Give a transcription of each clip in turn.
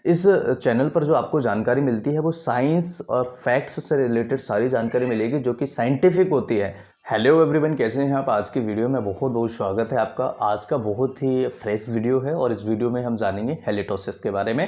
इस चैनल पर जो आपको जानकारी मिलती है वो साइंस और फैक्ट्स से रिलेटेड सारी जानकारी मिलेगी जो कि साइंटिफिक होती है। हेलो एवरीवन, कैसे हैं आप। आज की वीडियो में बहुत बहुत स्वागत है आपका। आज का बहुत ही फ्रेश वीडियो है और इस वीडियो में हम जानेंगे हेलिटोसिस के बारे में।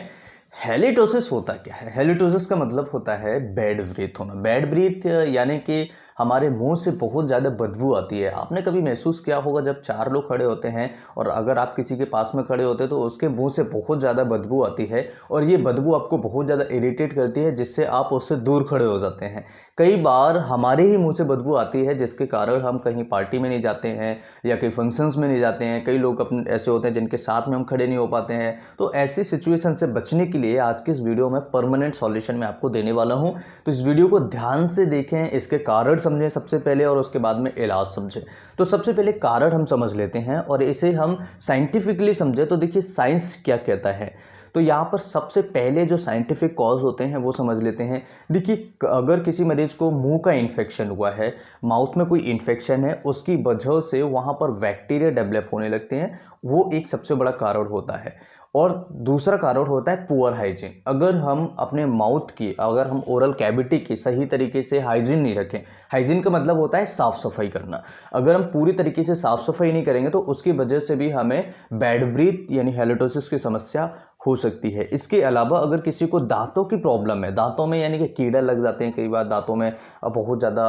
हेलिटोसिस होता क्या है? हेलिटोसिस का मतलब होता है बैड ब्रीथ होना। बैड ब्रीथ यानी कि हमारे मुंह से बहुत ज़्यादा बदबू आती है। आपने कभी महसूस किया होगा जब चार लोग खड़े होते हैं और अगर आप किसी के पास में खड़े होते हैं तो उसके मुंह से बहुत ज़्यादा बदबू आती है और ये बदबू आपको बहुत ज़्यादा इरिटेट करती है जिससे आप उससे दूर खड़े हो जाते हैं। कई बार हमारे ही मुंह से बदबू आती है जिसके कारण हम कहीं पार्टी में नहीं जाते हैं या कहीं फंक्शंस में नहीं जाते हैं। कई लोग अपने ऐसे होते हैं जिनके साथ में हम खड़े नहीं हो पाते हैं। तो ऐसी सिचुएशन से बचने के लिए आज की इस वीडियो में परमानेंट सॉल्यूशन मैं आपको देने वाला हूं। तो इस वीडियो को ध्यान से देखें, इसके कारण समझें सबसे पहले और उसके बाद में इलाज समझें। तो सबसे पहले कारण हम समझ लेते हैं और इसे हम साइंटिफिकली समझें। तो देखिए साइंस क्या कहता है। तो यहाँ पर सबसे पहले जो साइंटिफिक कॉज होते हैं वो समझ लेते हैं। देखिए अगर किसी मरीज को मुंह का इन्फेक्शन हुआ है, माउथ में कोई इन्फेक्शन है, उसकी वजह से वहाँ पर बैक्टीरिया डेवलप होने लगते हैं, वो एक सबसे बड़ा कारण होता है। और दूसरा कारण होता है पुअर हाइजीन। अगर हम अपने माउथ की, अगर हम ओरल कैविटी की सही तरीके से हाइजीन नहीं रखें, हाइजीन का मतलब होता है साफ सफाई करना। अगर हम पूरी तरीके से साफ सफाई नहीं करेंगे तो उसकी वजह से भी हमें बैड ब्रीथ यानी हेलिटोसिस की समस्या हो सकती है। इसके अलावा अगर किसी को दांतों की प्रॉब्लम है, दांतों में यानी कि कीड़ा लग जाते हैं, कई बार दांतों में बहुत ज़्यादा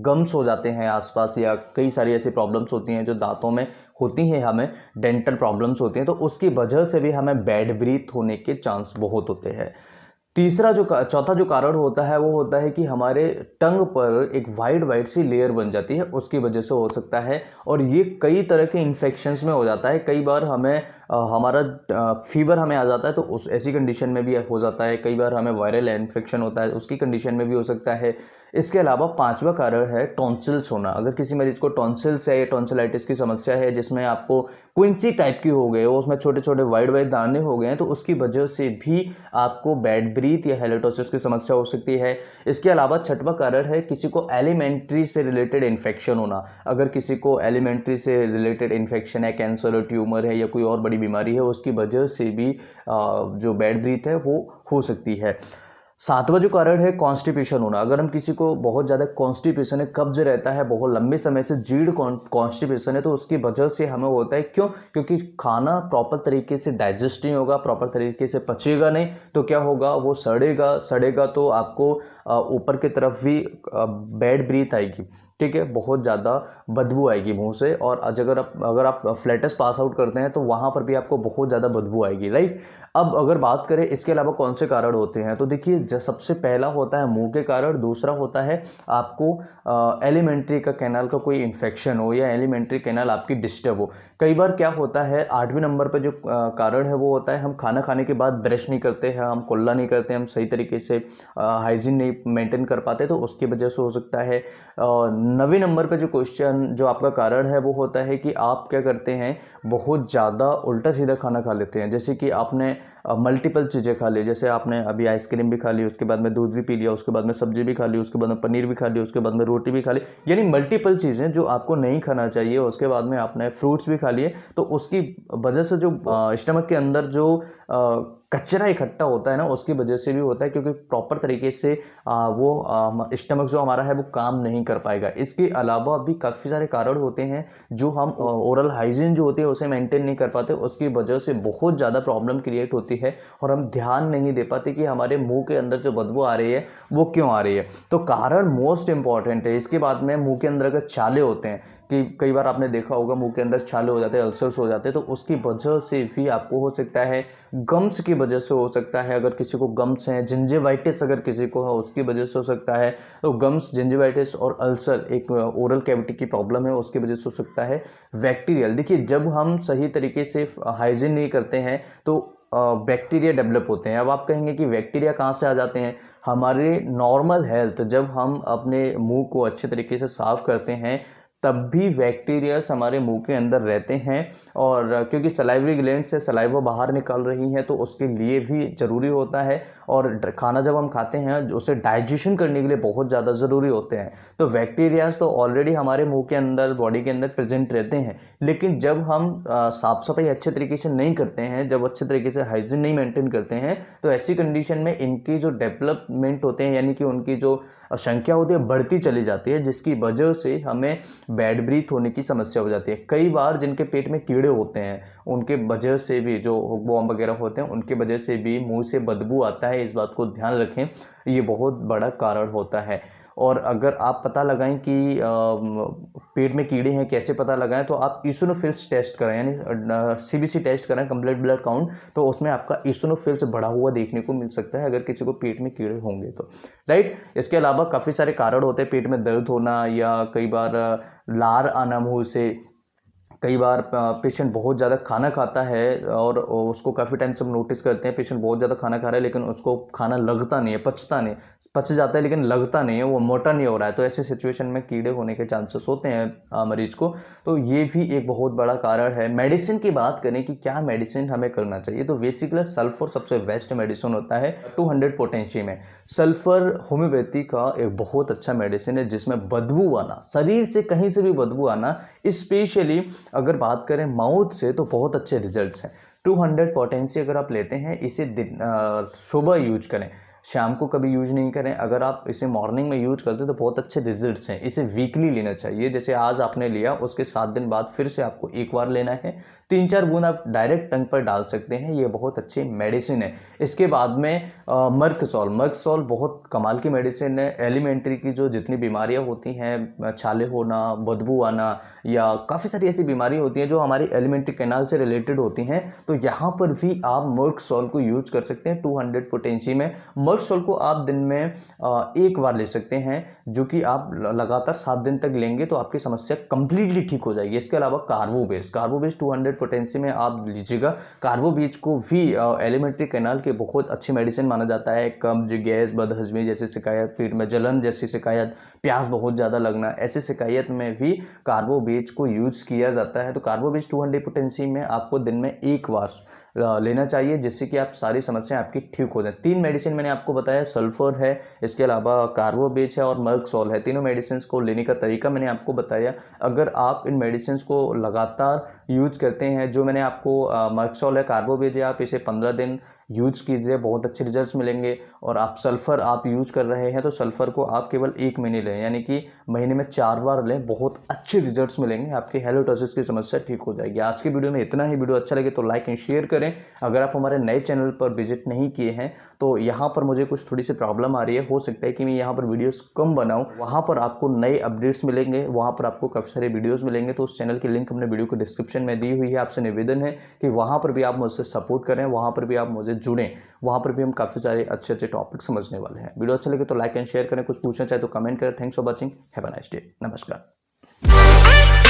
गम्स हो जाते हैं आसपास, या कई सारी ऐसी प्रॉब्लम्स होती हैं जो दांतों में होती हैं, हमें डेंटल प्रॉब्लम्स होती हैं, तो उसकी वजह से भी हमें बैड ब्रीथ होने के चांस बहुत होते हैं। चौथा जो कारण होता है वो होता है कि हमारे टंग पर एक वाइट वाइट सी लेयर बन जाती है, उसकी वजह से हो सकता है। और ये कई तरह के इन्फेक्शंस में हो जाता है। कई बार हमें हमारा फीवर हमें आ जाता है तो उस ऐसी कंडीशन में भी हो जाता है। कई बार हमें वायरल इन्फेक्शन होता है, उसकी कंडीशन में भी हो सकता है। इसके अलावा पांचवा कारण है टॉन्सिल्स होना। अगर किसी मरीज को टॉन्सिल्स है या टॉन्सिलाइटिस की समस्या है जिसमें आपको क्विंची टाइप की हो गए हो, उसमें छोटे छोटे वाइट वाइट दाने हो गए हैं, तो उसकी वजह से भी आपको बैड ब्रीथ या हेलिटोसिस की समस्या हो सकती है। इसके अलावा छठवां कारण है किसी को एलिमेंट्री से रिलेटेड इन्फेक्शन होना। अगर किसी को एलिमेंट्री से रिलेटेड इन्फेक्शन है, कैंसर, ट्यूमर है या कोई और बड़ी बीमारी है, उसकी वजह से भी जो बैड ब्रीथ है वो हो सकती है। सातवां जो कारण है कॉन्स्टिपेशन होना। अगर हम किसी को बहुत ज़्यादा कॉन्स्टिपेशन है, कब्ज रहता है, बहुत लंबे समय से जीर्ण कॉन्स्टिपेशन है, तो उसकी वजह से हमें होता है। क्यों? क्योंकि खाना प्रॉपर तरीके से डाइजेस्ट नहीं होगा, प्रॉपर तरीके से पचेगा नहीं, तो क्या होगा, वो सड़ेगा। सड़ेगा तो आपको ऊपर की तरफ भी बैड ब्रीथ आएगी, ठीक है, बहुत ज़्यादा बदबू आएगी मुंह से। और अगर आप फ्लैटस पास आउट करते हैं तो वहाँ पर भी आपको बहुत ज़्यादा बदबू आएगी, राइट। अब अगर बात करें इसके अलावा कौन से कारण होते हैं, तो देखिए सबसे पहला होता है मुंह के कारण। दूसरा होता है आपको एलिमेंट्री का कैनाल का कोई इन्फेक्शन हो या एलिमेंट्री कैनाल आपकी डिस्टर्ब हो। कई बार क्या होता है, 8वें नंबर पर जो कारण है वो होता है हम खाना खाने के बाद ब्रश नहीं करते हैं, हम कुल्ला नहीं करते, हम सही तरीके से हाइजीन नहीं मेंटेन कर पाते, तो उसकी वजह से हो सकता है। 9वें नंबर पे जो क्वेश्चन जो आपका कारण है वो होता है कि आप क्या करते हैं, बहुत ज़्यादा उल्टा सीधा खाना खा लेते हैं। जैसे कि आपने मल्टीपल चीज़ें खा ली, जैसे आपने अभी आइसक्रीम भी खा ली, उसके बाद में दूध भी पी लिया, उसके बाद में सब्जी भी खा ली, उसके बाद में पनीर भी खा ली, उसके बाद में रोटी भी खा ली, यानी मल्टीपल चीज़ें जो आपको नहीं खाना चाहिए। उसके बाद में आपने फ्रूट्स भी खा लिए, तो उसकी वजह से जो स्टमक के अंदर जो कचरा इकट्ठा होता है ना, उसकी वजह से भी होता है, क्योंकि प्रॉपर तरीके से वो स्टमक जो हमारा है वो काम नहीं कर पाएगा। इसके अलावा भी काफ़ी सारे कारण होते हैं जो हम ओरल हाइजीन जो होती है उसे मेंटेन नहीं कर पाते, उसकी वजह से बहुत ज़्यादा प्रॉब्लम क्रिएट होती है और हम ध्यान नहीं दे पाते कि हमारे मुंह के अंदर जो बदबू आ रही है वो क्यों आ रही है। तो कारण मोस्ट इंपॉर्टेंट है। इसके बाद में मुंह के अंदर अगर छाले होते हैं, कि कई बार आपने देखा होगा मुंह के अंदर छाले हो जाते हैं, अल्सर्स हो जाते हैं, तो उसकी वजह से भी आपको हो सकता है। गम्स की वजह से हो सकता है, अगर किसी को गम्स है, जिंजिवाइटिस अगर किसी को है उसकी वजह से हो सकता है। तो गम्स, जिंजिवाइटिस और अल्सर एक ओरल कैविटी की प्रॉब्लम है, उसकी वजह से हो सकता है। बैक्टीरियल, देखिए जब हम सही तरीके से हाइजीन नहीं करते हैं तो बैक्टीरिया डेवलप होते हैं। अब आप कहेंगे कि बैक्टीरिया कहाँ से आ जाते हैं? हमारे नॉर्मल हेल्थ, जब हम अपने मुंह को अच्छे तरीके से साफ करते हैं तब भी बैक्टीरियाज हमारे मुंह के अंदर रहते हैं। और क्योंकि सलाइवरी ग्लैंड से सलाइवा बाहर निकल रही है तो उसके लिए भी ज़रूरी होता है। और खाना जब हम खाते हैं उसे डाइजेशन करने के लिए बहुत ज़्यादा ज़रूरी होते हैं। तो बैक्टीरियाज तो ऑलरेडी हमारे मुंह के अंदर, बॉडी के अंदर प्रेजेंट रहते हैं, लेकिन जब हम साफ़ सफाई अच्छे तरीके से नहीं करते हैं, जब अच्छे तरीके से हाइजीन नहीं मेंटेन करते हैं, तो ऐसी कंडीशन में इनकी जो डेवलपमेंट होते हैं, यानी कि उनकी जो संख्या होती है बढ़ती चली जाती है, जिसकी वजह से हमें बैड ब्रीथ होने की समस्या हो जाती है। कई बार जिनके पेट में कीड़े होते हैं उनके वजह से भी, जो हुकवॉर्म वगैरह होते हैं उनके वजह से भी मुंह से बदबू आता है। इस बात को ध्यान रखें, ये बहुत बड़ा कारण होता है। और अगर आप पता लगाएं कि पेट में कीड़े हैं, कैसे पता लगाएं, तो आप ईसोनोफिल्स टेस्ट करें, यानी सीबीसी टेस्ट करें, कंप्लीट ब्लड काउंट, तो उसमें आपका ईसोनोफिल्स बढ़ा हुआ देखने को मिल सकता है अगर किसी को पेट में कीड़े होंगे तो, राइट। इसके अलावा काफ़ी सारे कारण होते हैं, पेट में दर्द होना या कई बार लार आना मुंह से। कई बार पेशेंट बहुत ज़्यादा खाना खाता है और उसको काफ़ी टाइम से हम नोटिस करते हैं, पेशेंट बहुत ज़्यादा खाना खा रहा है लेकिन उसको खाना लगता नहीं है, पचता नहीं, पच जाता है लेकिन लगता नहीं है, वो मोटा नहीं हो रहा है। तो ऐसे सिचुएशन में कीड़े होने के चांसेस होते हैं मरीज को। तो ये भी एक बहुत बड़ा कारण है। मेडिसिन की बात करें कि क्या मेडिसिन हमें करना चाहिए, तो बेसिकली सल्फर सबसे बेस्ट मेडिसिन होता है 200 पोटेंशी में। सल्फर होम्योपैथी का एक बहुत अच्छा मेडिसिन है जिसमें बदबू आना, शरीर से कहीं से भी बदबू आना, स्पेशली अगर बात करें माउथ से, तो बहुत अच्छे रिजल्ट्स हैं। 200 पोटेंसी अगर आप लेते हैं, इसे सुबह यूज करें, शाम को कभी यूज नहीं करें। अगर आप इसे मॉर्निंग में यूज करते हैं तो बहुत अच्छे रिजल्ट्स हैं। इसे वीकली लेना चाहिए, जैसे आज आपने लिया उसके 7 दिन बाद फिर से आपको एक बार लेना है। 3-4 बूंद आप डायरेक्ट टंग पर डाल सकते हैं, ये बहुत अच्छी मेडिसिन है। इसके बाद में मर्कसॉल बहुत कमाल की मेडिसिन है। एलिमेंट्री की जो जितनी बीमारियां होती हैं, छाले होना, बदबू आना या काफ़ी सारी ऐसी बीमारी होती हैं जो हमारी एलिमेंट्री कैनाल से रिलेटेड होती हैं, तो यहाँ पर भी आप मर्कसॉल को यूज कर सकते हैं 200 पोटेंसी में। मर्कसॉल को आप दिन में एक बार ले सकते हैं, जो कि आप लगातार 7 दिन तक लेंगे तो आपकी समस्या कंप्लीटली ठीक हो जाएगी। इसके अलावा कार्बोबेस 200 पोटेंसी में आप लीजिएगा। कार्बोबीज को भी एलिमेंट्री कैनाल के बहुत अच्छी मेडिसिन माना जाता है। कब्ज, गैस, बदहजमी जैसी शिकायत, पेट में जलन जैसी शिकायत, प्यास बहुत ज़्यादा लगना, ऐसी शिकायत में भी कार्बोबीज को यूज किया जाता है। तो कार्बोबीज 200 पोटेंसी में आपको दिन में एक बार लेना चाहिए, जिससे कि आप सारी समस्याएं आपकी ठीक हो जाए। 3 मेडिसिन मैंने आपको बताया, सल्फर है, इसके अलावा कार्बोबेज है और मर्कसॉल है। तीनों मेडिसिन को लेने का तरीका मैंने आपको बताया। अगर आप इन मेडिसिन को लगातार यूज करते हैं, जो मैंने आपको मर्कसॉल है, कार्बोबेज है, आप इसे 15 दिन यूज कीजिए, बहुत अच्छे रिजल्ट्स मिलेंगे। और आप सल्फ़र आप यूज कर रहे हैं तो सल्फ़र को आप केवल 1 महीने लें, यानी कि महीने में 4 बार लें, बहुत अच्छे रिजल्ट्स मिलेंगे, आपकी हैलोटोसिस की समस्या ठीक हो जाएगी। आज की वीडियो में इतना ही। वीडियो अच्छा लगे तो लाइक एंड शेयर करें। अगर आप हमारे नए चैनल पर विजिट नहीं किए हैं तो यहाँ पर मुझे कुछ थोड़ी सी प्रॉब्लम आ रही है, हो सकता है कि मैं यहाँ पर वीडियोस कम बनाऊँ, वहाँ पर आपको नए अपडेट्स मिलेंगे, वहाँ पर आपको काफ़ी सारे वीडियोस मिलेंगे। तो उस चैनल की लिंक हमने वीडियो को डिस्क्रिप्शन में दी हुई है। आपसे निवेदन है कि वहाँ पर भी आप मुझसे सपोर्ट करें, वहाँ पर भी आप मुझे जुड़ें, वहाँ पर भी हम काफ़ी सारे अच्छे अच्छे टॉपिक समझने वाले हैं। वीडियो अच्छा लगे तो लाइक एंड शेयर करें, कुछ पूछना चाहे तो कमेंट करें। Thanks for watching, have a nice day, नमस्कार।